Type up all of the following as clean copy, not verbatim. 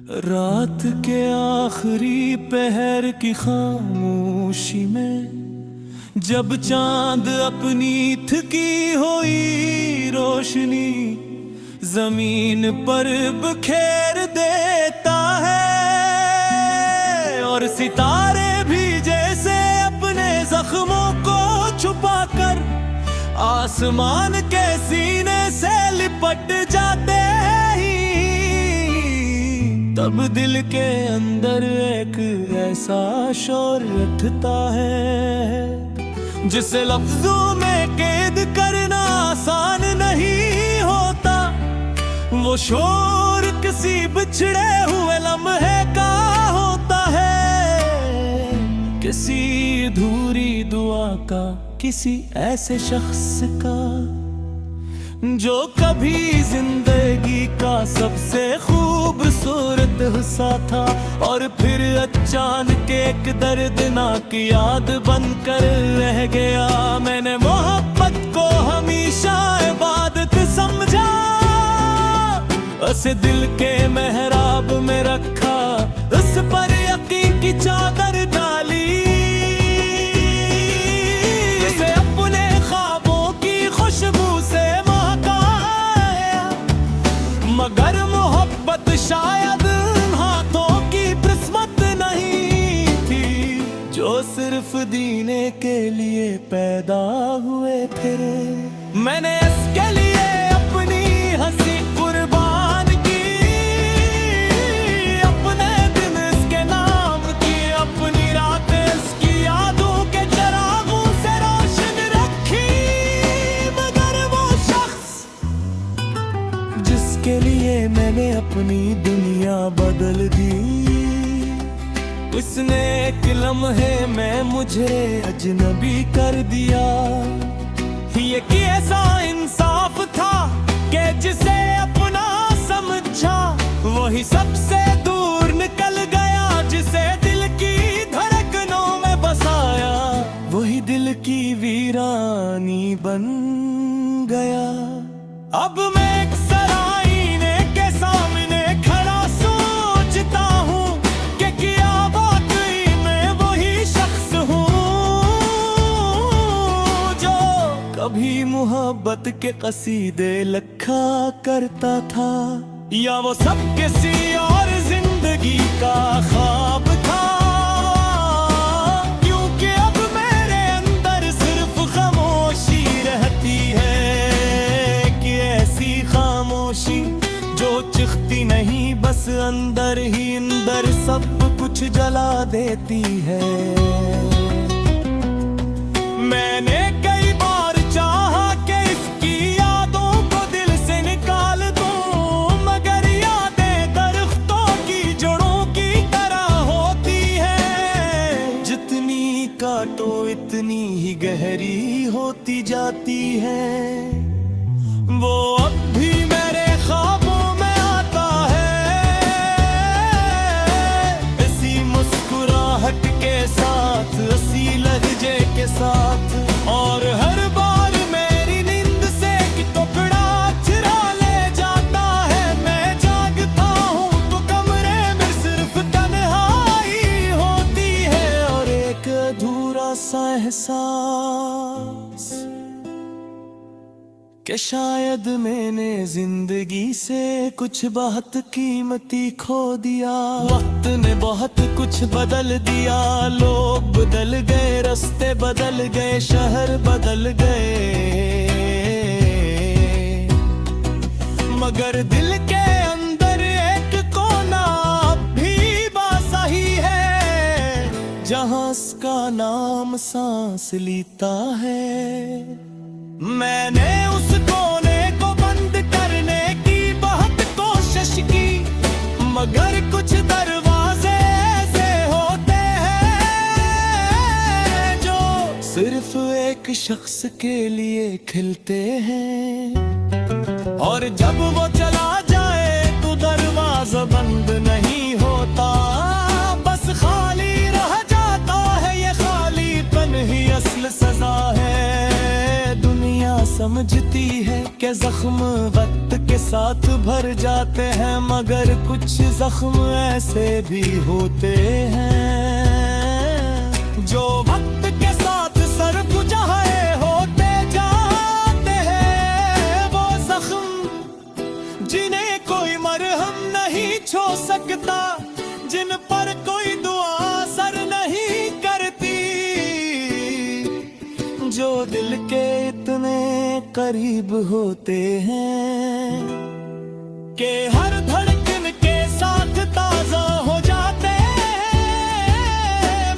रात के आखिरी पहर की खामोशी में जब चांद अपनी थकी हुई रोशनी जमीन पर बिखेर देता है और सितारे भी जैसे अपने जख्मों को छुपाकर आसमान के सीने से लिपट जाते ही तब दिल के अंदर एक ऐसा शोर उठता है जिसे लफ्जों में कैद करना आसान नहीं होता। वो शोर किसी बिछड़े हुए लम्हे का होता है, किसी अधूरी दुआ का, किसी ऐसे शख्स का जो कभी जिंदगी का सबसे खूबसूरत हिस्सा था और फिर अचानक एक दर्दनाक याद बनकर रह गया। मैंने मोहब्बत को हमेशा इबादत समझा, उसे दिल के मेहराब में रखा, उस पर यकीन की चादर डाली, उसे अपने ख्वाबों की खुशबू से मगर मोहब्बत शायद हाथों की किस्मत नहीं थी जो सिर्फ जीने के लिए पैदा हुए फिर। मैंने इसके लिए अपनी हंसी कुर्बान की, अपने दिन इसके नाम की, अपनी रातें इसकी यादों के चिरागों से रोशन रखी। मगर वो शख्स जिसके लिए मैंने अपनी दुनिया बदल दी, उसने एक लम्हे में मुझे अजनबी कर दिया। ये कि ऐसा इंसाफ था कि जिसे अपना समझा वही सबसे दूर निकल गया, जिसे दिल की धड़कनों में बसाया वही दिल की वीरानी बन गया। अब मैं एक सराईने के सामने खड़ा सोचता हूँ कि क्या वाकई मैं वही शख्स हूँ जो कभी मोहब्बत के कसीदे लिखा करता था, या वो सब किसी और जिंदगी का ख्वाब था। क्योंकि अब मेरे अंदर सिर्फ खामोशी रहती है, कि ऐसी खामोशी जो चिखती नहीं, बस अंदर ही अंदर सब कुछ जला देती है। मैंने कई बार चाहा कि इसकी यादों को दिल से निकाल दूं, मगर यादें दरख्तों की जड़ों की तरह होती है, जितनी काटो इतनी ही गहरी होती जाती है। वो अब भी मेरे ख्वाबों में आता है, इसी मुस्कुराहट के साथ, इसी लहजे के साथ, और हर बार मेरी नींद से एक टुकड़ा चुरा ले जाता है। मैं जागता हूँ तो कमरे में सिर्फ तन्हाई होती है और एक अधूरा सा एहसास कि शायद मैंने जिंदगी से कुछ बहुत कीमती खो दिया। वक्त ने बहुत कुछ बदल दिया, लोग बदल गए, रास्ते बदल गए, शहर बदल गए, मगर दिल के अंदर एक कोना अब भी बासा ही है, जहां उसका नाम सांस लेता है। मैंने उस कोने को बंद करने की बहुत कोशिश की, मगर कुछ दरवाजे ऐसे होते हैं जो सिर्फ एक शख्स के लिए खिलते हैं, और जब वो चला जाए तो दरवाजा बंद नहीं होता, बस खाली रह जाता है। ये खालीपन ही असल सजा है। दुनिया समझ समझती है कि जख्म वक्त के साथ भर जाते हैं, मगर कुछ जख्म ऐसे भी होते हैं जो वक्त के साथ सर बुझाए होते जाते हैं। वो जख्म जिन्हें कोई मरहम नहीं छू सकता, जिन पर कोई दुआ असर नहीं करती, जो दिल के इतने करीब होते हैं कि हर धड़कन के साथ ताजा हो जाते हैं।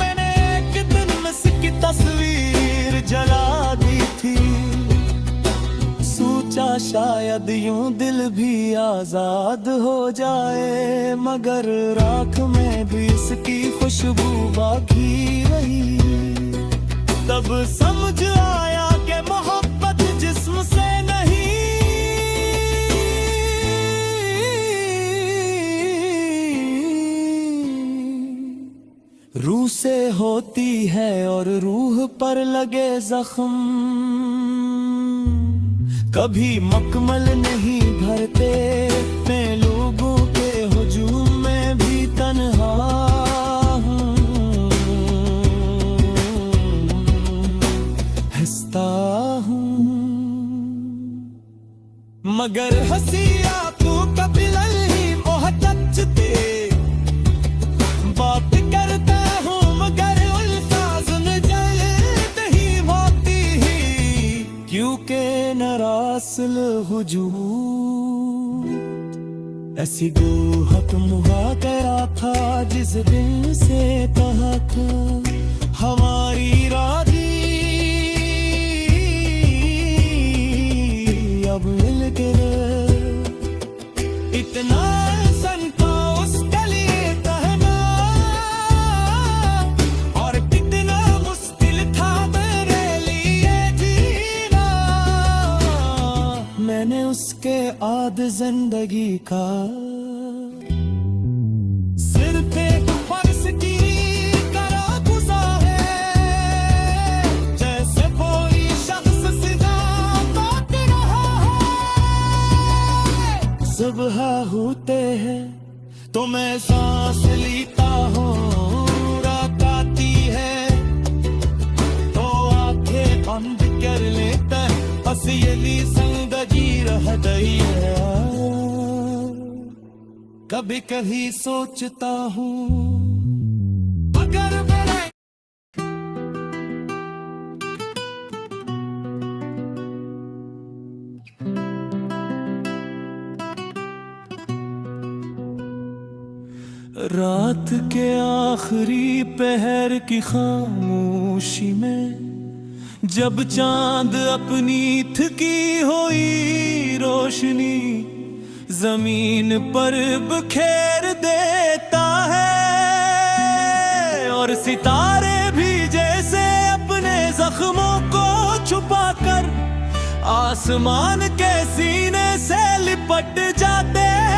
मैंने एक दिन उसकी तस्वीर जला दी थी, सोचा शायद यूं दिल भी आजाद हो जाए, मगर राख में भी इसकी खुशबू बाकी रही। तब समझ आया कि मोहब्बत जिस्म से नहीं, रूह से होती है, और रूह पर लगे जख्म कभी मकमल नहीं भरते। मैं लोगों के हुजूम में भी तन्हा हूँ, मगर हसिया तू कपिल ही मोहब्बत दे। बात करता हूँ मगर अल्फाज में जल्द ही होती ही, क्योंकि नरासल हुजूद ऐसी गोहक मुहा करा था, जिस दिल से कहा था हमारी राजी अब मिल गए। इतना संता उसके लिए कहना, और कितना मुश्किल था मेरे लिए जीना। मैंने उसके आद जिंदगी का सिर पे फर्श की तरह गुजारे, जैसे कोई शख्स सुबह होते हैं तो मैं सांस लेता हूँ, रात आती है तो आंखें बंद कर लेता, बस यही जिंदगी रह गई है। कभी कभी सोचता हूँ अगर मेरे रात के आखिरी पहर की खामोशी में, जब चांद अपनी थकी हुई रोशनी जमीन पर बिखेर देता है, और सितारे भी जैसे अपने जख्मों को छुपाकर आसमान के सीने से लिपट जाते हैं।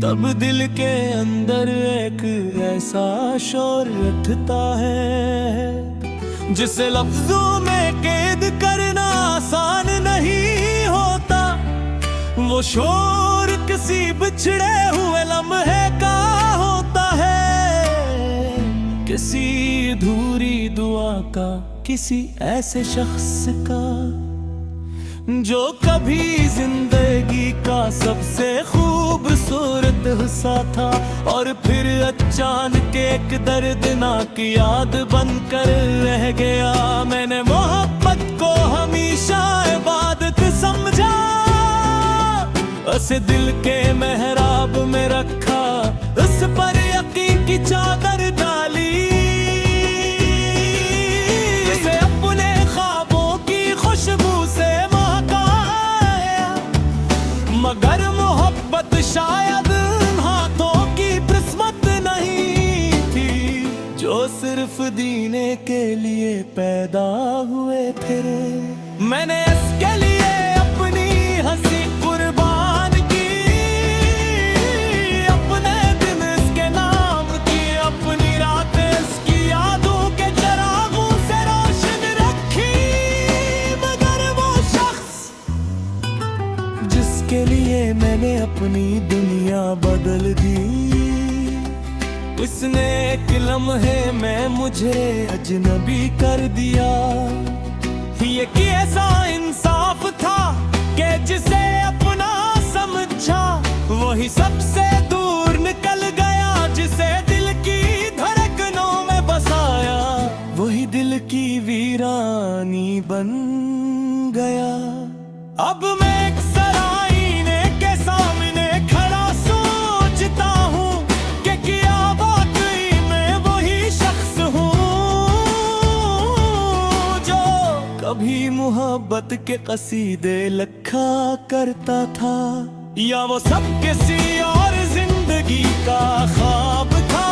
तब दिल के अंदर एक ऐसा शोर उठता है, जिसे लफ्जों में कैद करना आसान नहीं होता। वो शोर किसी बिछड़े हुए लम्हे का होता है, किसी अधूरी दुआ का, किसी ऐसे शख्स का जो कभी जिंदगी का सबसे खूबसूरत हिस्सा था, और फिर अचानक एक दर्दनाक याद बनकर रह गया। मैंने मोहब्बत को हमेशा इबादत समझा, उसे दिल के मेहराब में रखा, उस पर यकीन की चादर डाली, उसे अपने ख्वाबों की खुशबू से मगर मोहब्बत शायद हाथों की किस्मत नहीं थी, जो सिर्फ जीने के लिए पैदा हुए फिर। मैंने इसके लिए अपनी हंसी कुर्बान की, अपने दिन इसके नाम की, अपनी रात अपनी दुनिया बदल दी। इसने एक लम्हे में मुझे अजनबी कर दिया। ये कैसा इंसाफ था कि जिसे अपना समझा वही सबसे दूर निकल गया। जिसे दिल की धड़कनों में बसाया वही दिल की वीरानी बन गया। अब मैं एक सराईने के सामने खड़ा सोचता हूँ कि क्या वाकई मैं वही शख्स हूँ जो कभी मोहब्बत के कसीदे लिखा करता था, या वो सब किसी और जिंदगी का ख्वाब था।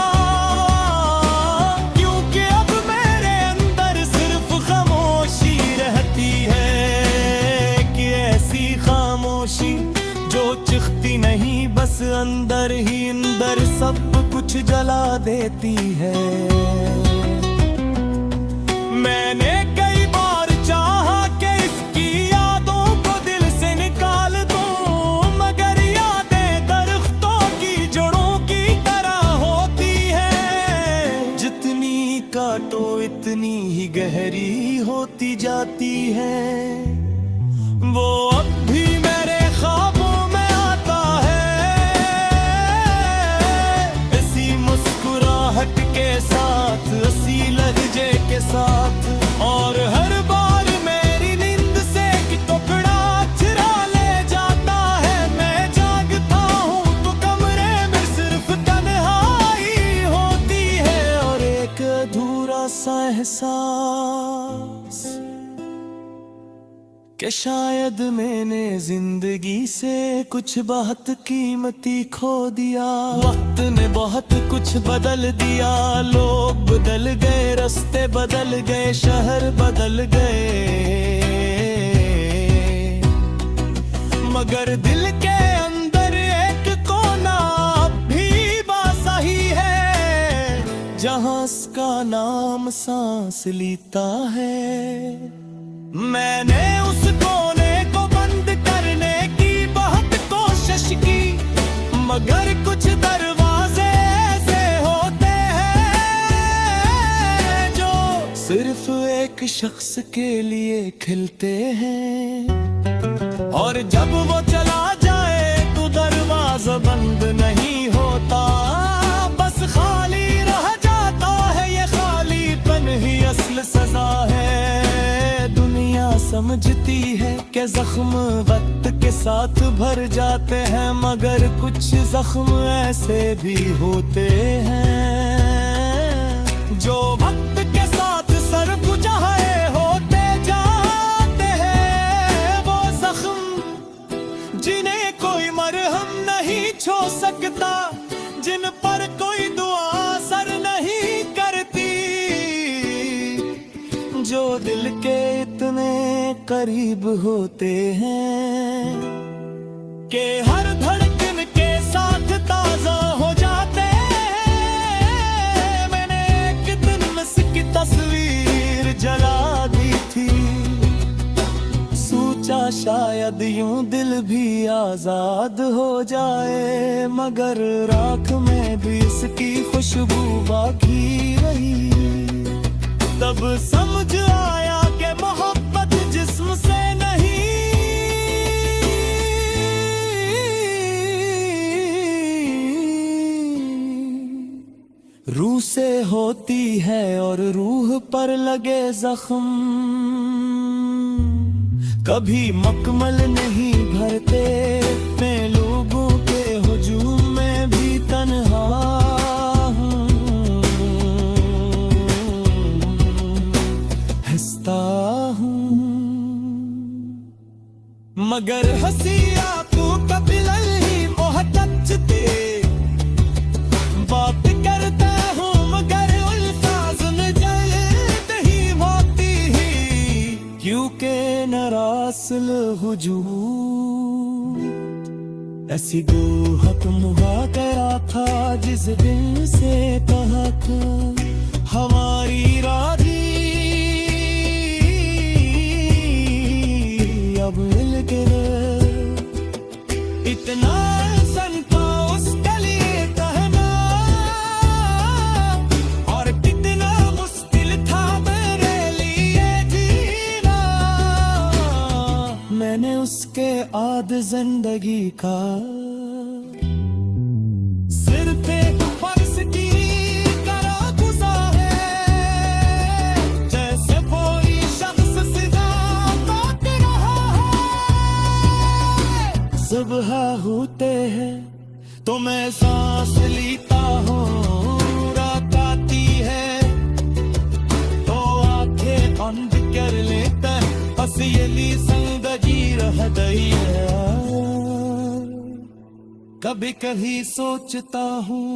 क्योंकि अब मेरे अंदर सिर्फ खामोशी रहती है कि ऐसी खामोशी जो चिखती नहीं, बस अंदर ही अंदर सब कुछ जला देती है। मैंने कई बार चाहा कि इसकी यादों को दिल से निकाल दूं, मगर यादें दरख्तों की जड़ों की तरह होती है। जितनी काटो इतनी ही गहरी होती जाती है। वो अब भी मेरे ख्वाबों में आता है, इसी मुस्कुराहट के साथ, इसी लहजे के साथ। और हर बार मेरी नींद से एक टुकड़ा चुरा ले जाता है। मैं जागता हूँ तो कमरे में सिर्फ तन्हाई होती है और एक अधूरा सा एहसास कि शायद मैंने जिंदगी से कुछ बहुत कीमती खो दिया। वक्त ने बहुत कुछ बदल दिया, लोग बदल गए, रास्ते बदल गए, शहर बदल गए, मगर दिल के अंदर एक कोना अब भी बासा ही है, जहां उसका नाम सांस लेता है। मैंने उस कोने को बंद करने की बहुत कोशिश की, मगर कुछ दरवाजे ऐसे होते हैं जो सिर्फ एक शख्स के लिए खिलते हैं। और जब वो चला जाए तो दरवाजा बंद नहीं होता, बस खाली रह जाता है। ये खालीपन ही असल सजा है। समझती है कि जख्म वक्त के साथ भर जाते हैं, मगर कुछ जख्म ऐसे भी होते हैं जो वक्त के साथ सर बुझाए होते जाते हैं। वो जख्म जिन्हें कोई मरहम नहीं छू सकता, जिन पर कोई दुआ असर नहीं करती, जो दिल के इतने करीब होते हैं कि हर धड़कन के साथ ताजा हो जाते हैं। मैंने एक दिन उसकी तस्वीर जला दी थी, सोचा शायद यूं दिल भी आजाद हो जाए, मगर राख में भी इसकी खुशबू बाकी रही। तब समझ आया कि मोहब्बत जिस्म से नहीं, रूह से होती है। और रूह पर लगे जख्म कभी मकमल नहीं भरते। मैं लोगों के हुजूम में भी तन्हा हूँ, मगर हसिया तू कपिल ही मोहब्बत दे। बात करता हूँ मगर उल्फाज में जल्द ही होती ही, क्योंकि नरासल हुजूद ऐसी गो हकम हुआ करा था, जिस दिन से कहा था हमारी राधी अब मिल के इतना घंटा उसके लिए कहना, और कितना मुश्किल था मेरे लिए जीना। मैंने उसके आद जिंदगी का सिर पे फर्श की तरह गुजा है, जैसे कोई शख्स सिदा काट रहा है। सुबह होते हैं तो मैं सांस लेता हूँ, रात आती है तो आंखें बंद कर लेता, असली जिंदगी रह गई है। कभी कभी सोचता हूँ